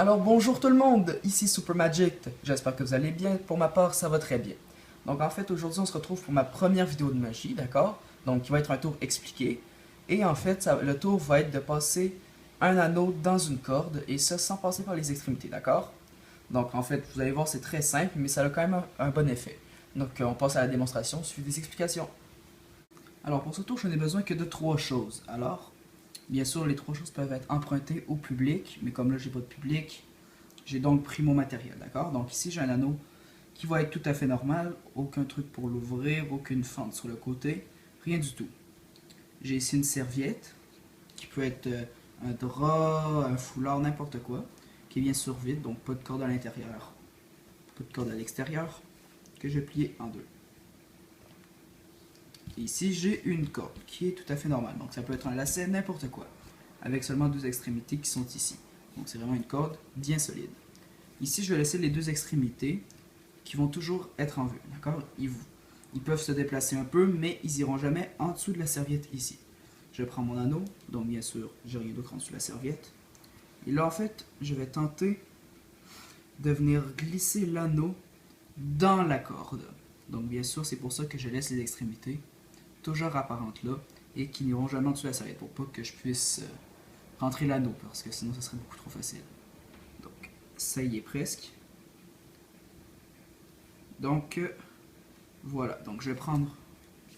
Alors bonjour tout le monde, ici Super Magic, j'espère que vous allez bien, pour ma part ça va très bien. Donc en fait aujourd'hui on se retrouve pour ma première vidéo de magie, d'accord? Donc qui va être un tour expliqué. Et en fait le tour va être de passer un anneau dans une corde, et ça sans passer par les extrémités, d'accord? Donc en fait vous allez voir c'est très simple, mais ça a quand même un bon effet. Donc on passe à la démonstration, suivi des explications. Alors pour ce tour je n'ai besoin que de 3 choses. Alors bien sûr, les 3 choses peuvent être empruntées au public, mais comme là, j'ai pas de public, j'ai donc pris mon matériel, d'accord? Donc ici, j'ai un anneau qui va être tout à fait normal, aucun truc pour l'ouvrir, aucune fente sur le côté, rien du tout. J'ai ici une serviette, qui peut être un drap, un foulard, n'importe quoi, qui vient sur vide, donc pas de corde à l'intérieur, pas de corde à l'extérieur, que je vais plier en deux. Et ici, j'ai une corde qui est tout à fait normale. Donc ça peut être un lacet, n'importe quoi. Avec seulement 2 extrémités qui sont ici. Donc c'est vraiment une corde bien solide. Ici, je vais laisser les 2 extrémités qui vont toujours être en vue. D'accord? Ils peuvent se déplacer un peu, mais ils iront jamais en dessous de la serviette ici. Je prends mon anneau. Donc bien sûr, j'ai rien d'autre en dessous de la serviette. Et là, en fait, je vais tenter de venir glisser l'anneau dans la corde. Donc bien sûr, c'est pour ça que je laisse les extrémités toujours apparentes là, et qui n'iront jamais en dessous de la serviette, pour pas que je puisse rentrer l'anneau, parce que sinon ça serait beaucoup trop facile. Donc ça y est presque. Donc voilà, donc je vais prendre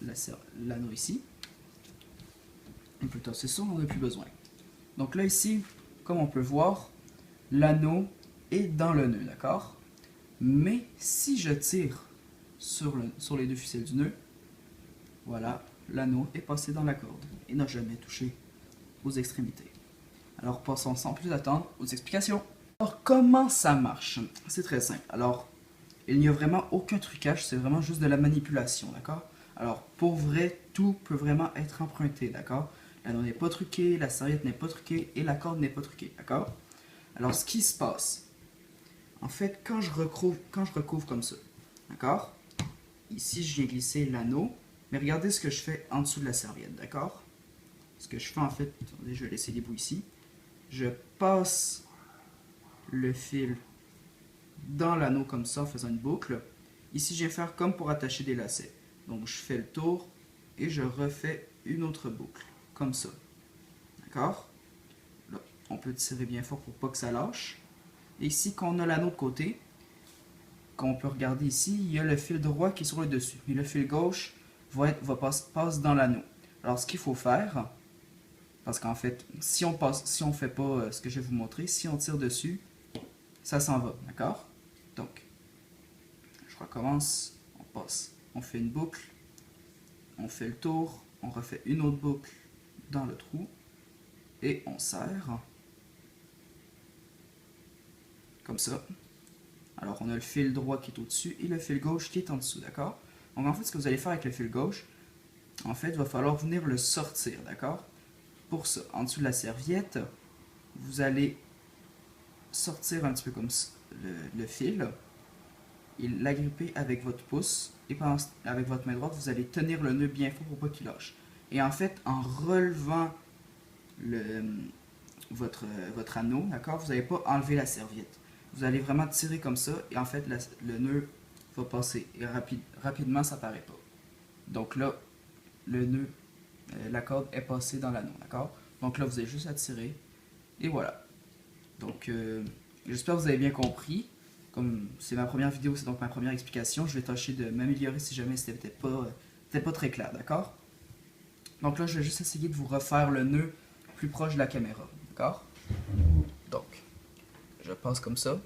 l'anneau ici. Et plutôt c'est ça, on n'en a plus besoin. Donc là ici, comme on peut voir, l'anneau est dans le nœud, d'accord? Mais si je tire sur les 2 ficelles du nœud, voilà, l'anneau est passé dans la corde et n'a jamais touché aux extrémités. Alors passons sans plus attendre aux explications. Alors comment ça marche? C'est très simple. Alors il n'y a vraiment aucun trucage, c'est vraiment juste de la manipulation, d'accord? Alors pour vrai, tout peut vraiment être emprunté, d'accord? L'anneau n'est pas truqué, la serviette n'est pas truquée et la corde n'est pas truquée, d'accord? Alors ce qui se passe, en fait, quand je recouvre comme ça, d'accord? Ici je viens glisser l'anneau. Mais regardez ce que je fais en dessous de la serviette, d'accord? Ce que je fais en fait, attendez, je vais laisser les bouts ici. Je passe le fil dans l'anneau comme ça en faisant une boucle. Ici, je vais faire comme pour attacher des lacets. Donc, je fais le tour et je refais une autre boucle, comme ça. D'accord? Là, on peut tirer bien fort pour pas que ça lâche. Et ici, quand on a l'anneau de côté, qu'on peut regarder ici, il y a le fil droit qui est sur le dessus. Et le fil gauche passe dans l'anneau. Alors ce qu'il faut faire, parce qu'en fait, si on fait pas ce que je vais vous montrer, si on tire dessus, ça s'en va, d'accord? Donc, je recommence, on passe, on fait une boucle, on fait le tour, on refait une autre boucle dans le trou, et on serre, comme ça. Alors on a le fil droit qui est au-dessus et le fil gauche qui est en dessous, d'accord? Donc en fait, ce que vous allez faire avec le fil gauche, en fait, il va falloir venir le sortir, d'accord? Pour ça, en dessous de la serviette, vous allez sortir un petit peu comme ça le fil et l'agripper avec votre pouce, et avec votre main droite, vous allez tenir le nœud bien fort pour pas qu'il lâche. Et en fait, en relevant votre anneau, d'accord, vous n'allez pas enlever la serviette. Vous allez vraiment tirer comme ça, et en fait, le nœud va passer, et rapidement, ça paraît pas. Donc là, le nœud, la corde est passée dans l'anneau, d'accord? Donc là, vous avez juste à tirer, et voilà. Donc, j'espère que vous avez bien compris. Comme c'est ma première vidéo, c'est donc ma première explication, je vais tâcher de m'améliorer si jamais c'était peut-être pas très clair, d'accord? Donc là, je vais juste essayer de vous refaire le nœud plus proche de la caméra, d'accord? Donc, je passe comme ça.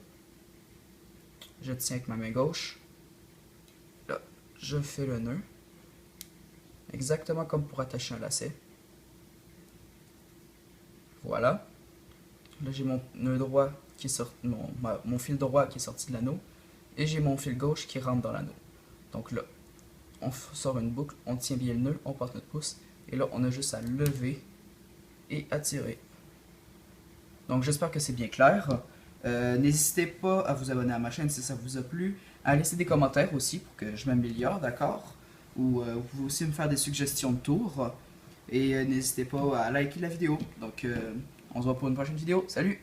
Je tiens avec ma main gauche. Là, je fais le nœud. Exactement comme pour attacher un lacet. Voilà. Là, j'ai mon nœud droit qui sort, mon fil droit qui est sorti de l'anneau. Et j'ai mon fil gauche qui rentre dans l'anneau. Donc là, on sort une boucle, on tient bien le nœud, on passe notre pouce. Et là, on a juste à lever et à tirer. Donc j'espère que c'est bien clair. N'hésitez pas à vous abonner à ma chaîne si ça vous a plu. À laisser des commentaires aussi pour que je m'améliore, d'accord? Ou vous pouvez aussi me faire des suggestions de tours. Et n'hésitez pas à liker la vidéo. Donc on se voit pour une prochaine vidéo. Salut!